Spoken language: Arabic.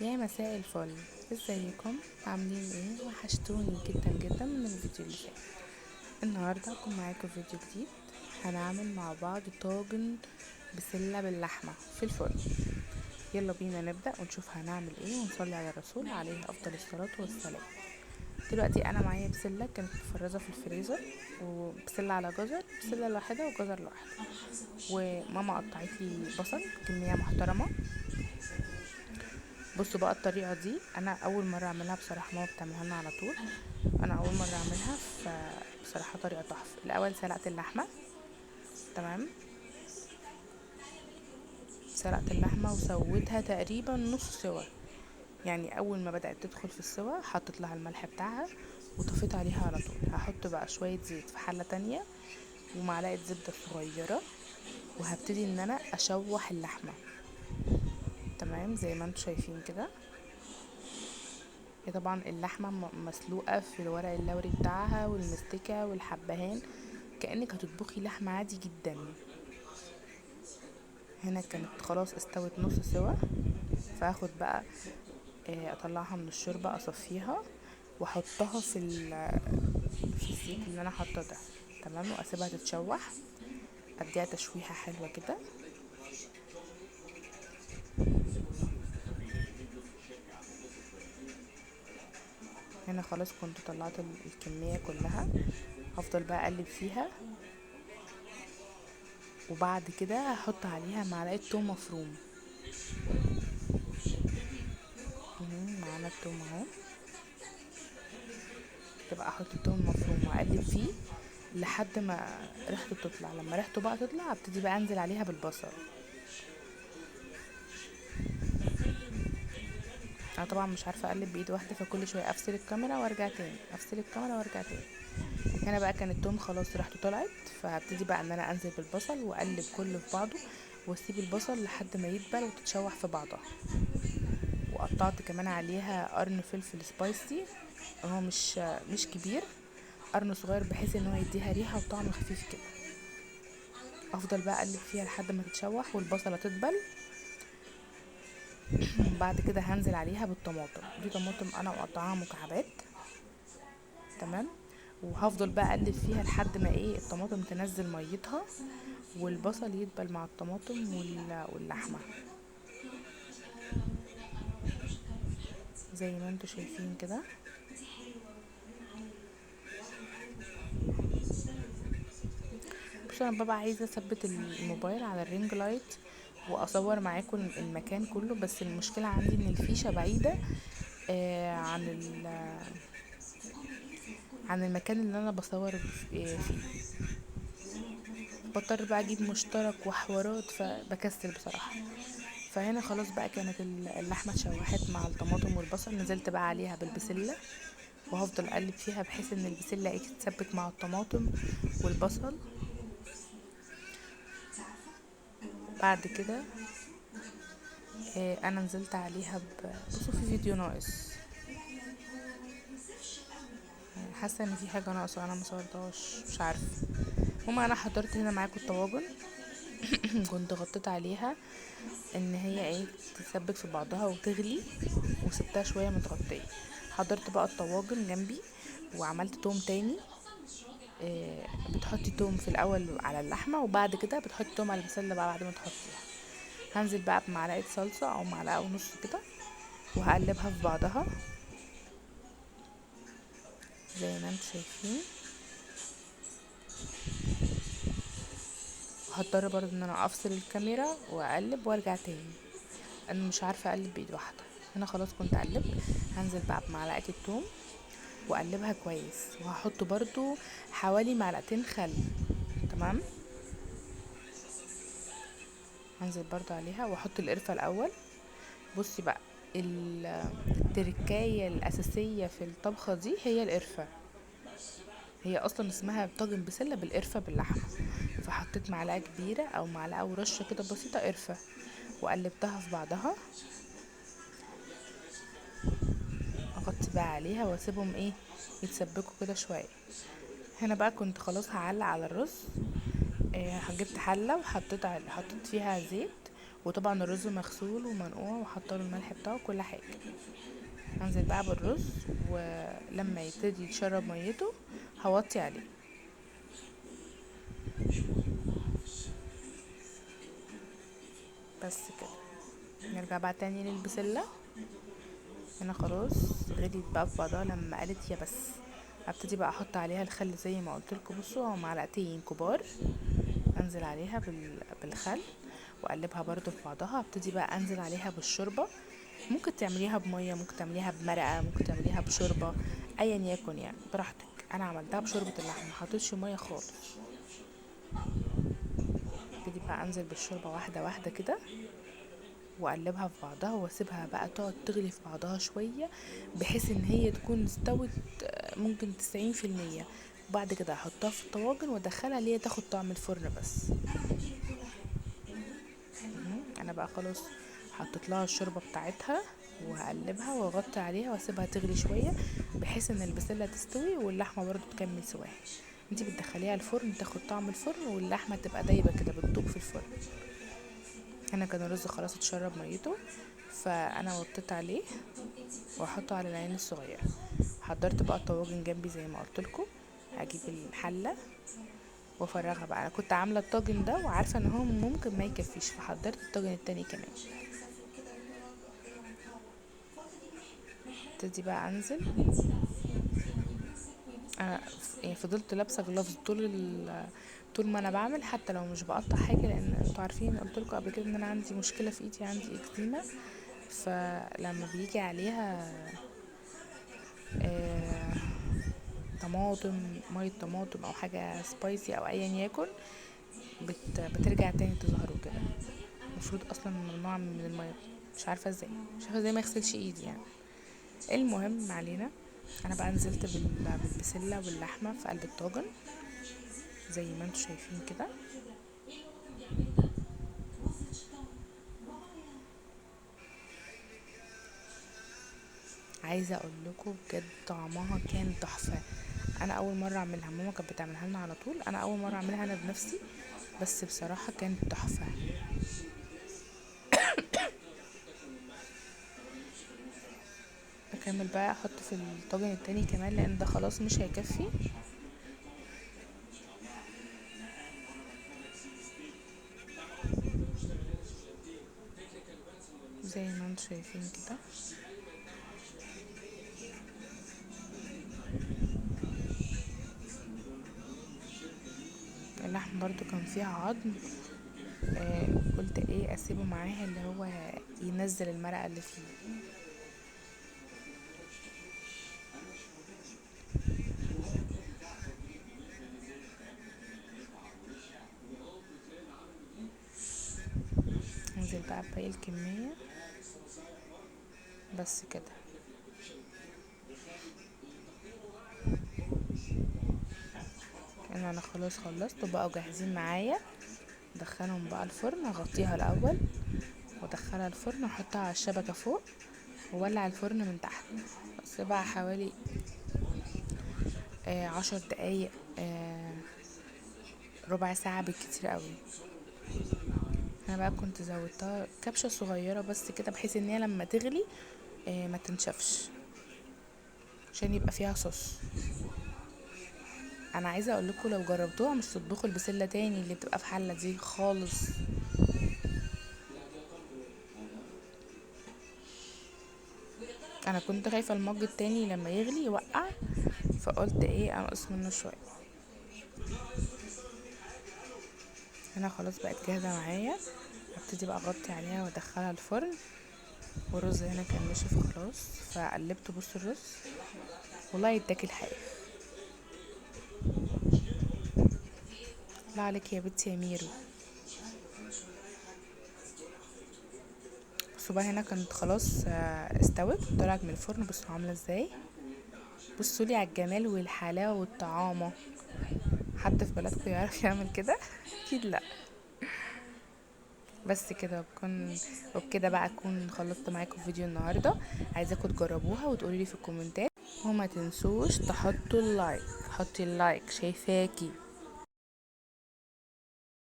يا مساء الفل، ازيكم؟ عاملين ايه؟ وحشتوني جدا جدا من الفيديو اللي فات. النهارده هكون معاكم فيديو جديد. هنعمل مع بعض طاجن بسلة باللحمة في الفرن. يلا بينا نبدأ ونشوف هنعمل ايه، ونصلي على الرسول عليه افضل الصلاة والسلام. دلوقتي انا معايا بسلة كانت مفرزة في الفريزر، وبسلة على جزر، بسلة لوحدها وجزر لوحده. وماما قطعت لي بصل كمية محترمة. بصوا بقى الطريقه دي انا اول مره اعملها بصراحه، ماما بتعملها لنا على طول. انا اول مره اعملها، فبصراحه طريقه تحفه. الاول سلقت اللحمه. تمام. سلقت اللحمه وسويتها تقريبا نص سوا. يعني اول ما بدات تدخل في السوا حطيت لها الملح بتاعها وطفيت عليها على طول. هحط بقى شويه زيت في حله تانية ومعلقه زبده صغيره، وهبتدي ان انا اشوح اللحمه. تمام زي ما انتم شايفين كده. هي طبعا اللحمة مسلوقة في الورق اللوري بتاعها والمستكة والحبهان، كأنك هتطبخي لحمة عادي جدا. هنا كانت خلاص استوت نص سوا. فاخد بقى اطلعها من الشوربة، اصفيها واحطها في الزيت اللي انا حاطه ده. تمام. واسيبها تتشوح، اديها تشويحة حلوة كده. هنا خلاص كنت طلعت الكمية كلها. هفضل بقى اقلب فيها، وبعد كده هحط عليها معلقة توم مفروم. معانا التوم اهو. تبقى احط التوم المفروم واقلب فيه لحد ما ريحته تطلع. لما ريحته بقى تطلع ابتدي بقى انزل عليها بالبصل. انا طبعا مش عارفه اقلب بايد واحده، فكل شويه افصل الكاميرا وارجع تاني، افصل الكاميرا وارجع تاني. هنا بقى كان التوم خلاص ريحته طلعت، فهبتدي بقى ان انا انزل بالبصل واقلب كله في بعضه، واسيب البصل لحد ما يدبل وتتشوح في بعضها. وقطعت كمان عليها قرن فلفل سبايسي. هو مش كبير، قرن صغير بحيث ان هو يديها ريحه وطعم خفيف كده. افضل بقى اقلب فيها لحد ما تتشوح والبصله تدبل. بعد كده هنزل عليها بالطماطم. دي طماطم انا مقطعاها مكعبات. تمام. وهفضل بقى اقلب فيها لحد ما الطماطم تنزل ميتها والبصل يدبل مع الطماطم واللحمه زي ما انتوا شايفين كده. بص انا ببقى عايزه اثبت الموبايل على الرينج لايت واصور معاكم المكان كله، بس المشكله عندي ان الفيشه بعيده عن المكان اللي انا بصور فيه. بضطر بقى اجيب مشترك وحوارات، فبكسل بصراحه. فهنا خلاص بقى كانت اللحمه اتشوحت مع الطماطم والبصل. نزلت بقى عليها بالبسله، وهفضل اقلب فيها بحيث ان البسله تتسبك مع الطماطم والبصل. بعد كده انا نزلت عليها بصوا في فيديو ناقص. حاسه ان في حاجه ناقصه انا ما صورتهاش، مش عارفه. المهم انا حضرت هنا معاكم الطواجن. كنت غطيت عليها ان هي تتسبك في بعضها وتغلي، وسبتها شويه متغطيه. حضرت بقى الطواجن جنبي، وعملت توم تاني. بتحطي توم في الاول على اللحمه، وبعد كده بتحطي توم على البسله بقى بعد ما تحطيها. هنزل بقى بمعلقه صلصه او معلقه ونص كده، وهقلبها في بعضها زي ما انتم شايفين. وهضطر برضه ان انا افصل الكاميرا واقلب وارجع تاني. انا مش عارفه اقلب بايد واحده. هنا خلاص كنت قلبت. هنزل بقى بمعلقه الثوم واقلبها كويس، وهحط برضو حوالي معلقتين خل. تمام. هنزل برضو عليها واحط القرفه الاول. بصي بقى، التركايه الاساسيه في الطبخه دي هي القرفه. هي اصلا اسمها طاجن بسله بالقرفه باللحمه. فحطيت معلقه كبيره او معلقه ورشه كده بسيطه قرفه، وقلبتها في بعضها. اغطي بقى عليها واسيبهم يتسبكوا كده شويه. هنا بقى كنت خلاص هعلق على الرز. جبت حله حطيت فيها زيت، وطبعا الرز مغسول ومنقوع وحاطه له الملح بتاعه كل حاجه. هنزل بقى بالرز، ولما يبتدي يتشرب ميته هوطي عليه. بس كده. نرجع بقى تاني للبسله. هنا خلاص غليت بقى في بعضها. لما قالت يا بس ابتدي بقى احط عليها الخل زي ما قلت لكم. بصوا، هو معلقتين كبار انزل عليها بالخل واقلبها برضو في بعضها. ابتدي بقى انزل عليها بالشوربه. ممكن تعمليها بميه، ممكن تعمليها بمرقه، ممكن تعمليها بشوربه، ايا يكن يعني براحتك. انا عملتها بشوربه اللحمه، محطيتش ميه خالص. ابتدي بقى انزل بالشوربه واحده واحده كده واقلبها في بعضها واسيبها بقى تقعد تغلي في بعضها شويه بحيث ان هي تكون استوت ممكن 90%. وبعد كده احطها في الطواجن وادخلها اللي هي تاخد طعم الفرن بس. انا بقى خلاص حطيت لها الشوربه بتاعتها وهقلبها واغطي عليها واسيبها تغلي شويه بحيث ان البسله تستوي واللحمه برضو تكمل سواها. انتي بتدخليها الفرن تاخد طعم الفرن واللحمه تبقى دايبه كده بتدوب في الفرن. هنا كان الرز خلاص اتشرب ميته، فانا وطيت عليه واحطه على العين الصغيره. حضرت بقى الطواجن جنبي زي ما قلت لكم. هجيب الحله وافرغها بقى. انا كنت عامله الطاجن ده وعارفه ان هو ممكن ما يكفيش، فحضرت الطاجن التاني كمان. ابتدي بقى انزل. انا يعني فضلت لابسه جلافز طول ما انا بعمل، حتى لو مش بقطع حاجه، لان انتوا عارفين قلت لكم قبل كده ان انا عندي مشكله في ايدي، عندي اكزيما. فلما بيجي عليها آه طماطم، ميه طماطم او حاجه سبايسي او ايا يكن، بترجع تاني تظهر وكده. المفروض اصلا ممنوع من الميه. مش عارفه ازاي، مش عارفه ازاي ما اغسلش ايدي يعني. المهم ما علينا. انا بقى نزلت بالبسله واللحمه في قلب الطاجن زي ما انتوا شايفين كده. عايزه اقول لكم بجد طعمها كان تحفه. انا اول مره اعملها، ماما كانت بتعملها لنا على طول، انا اول مره اعملها انا بنفسي، بس بصراحه كانت تحفه. اكمل بقى احط في الطاجن التاني كمان لان ده خلاص مش هيكفي. زي ما انتوا شايفين كده. اللحم برضو كان فيها عظم. قلت ايه اسيبه معاها اللي هو ينزل المرقه اللي فيه. انزل بقى بباقي الكميه. بس كده. انا خلاص خلصت بقى وجاهزين معايا. ادخلهم بقى الفرن، اغطيها الاول وادخلها الفرن واحطها على الشبكه فوق وولع الفرن من تحت. بس بقى حوالي 10 دقايق، ربع ساعه بالكتير قوي. انا بقى كنت زودتها كبشه صغيره بس كده بحيث ان هي لما تغلي ما تنشفش عشان يبقى فيها صوص. انا عايزه اقول لكم لو جربتوها مش تطبخوا البسله تاني اللي بتبقى في حله دي خالص. انا كنت خايفه المج التاني لما يغلي يوقع، فقلت ايه انقص منه شويه. هنا خلاص بقت جاهزه معايا. ابتدي بقى اغطي عليها وادخلها الفرن. والرز هنا كان نشف خلاص فقلبته. بص الرز والله يتاكل حاجه. الله عليك يا بنتي يا ميرو. بصوا بقى هنا كانت خلاص استوت طلعت من الفرن. بصوا عامله ازاي. بصوا لي على الجمال والحلاوه والطعامه. حد في بلدكم يعرف يعمل كده؟ اكيد لا. بس كده بكون وبكده بقى اكون خلصت معاكم فيديو النهارده. عايزاكم تجربوها وتقولوا لي في الكومنتات، وما تنسوش تحطوا اللايك. حطي اللايك شايفاكي.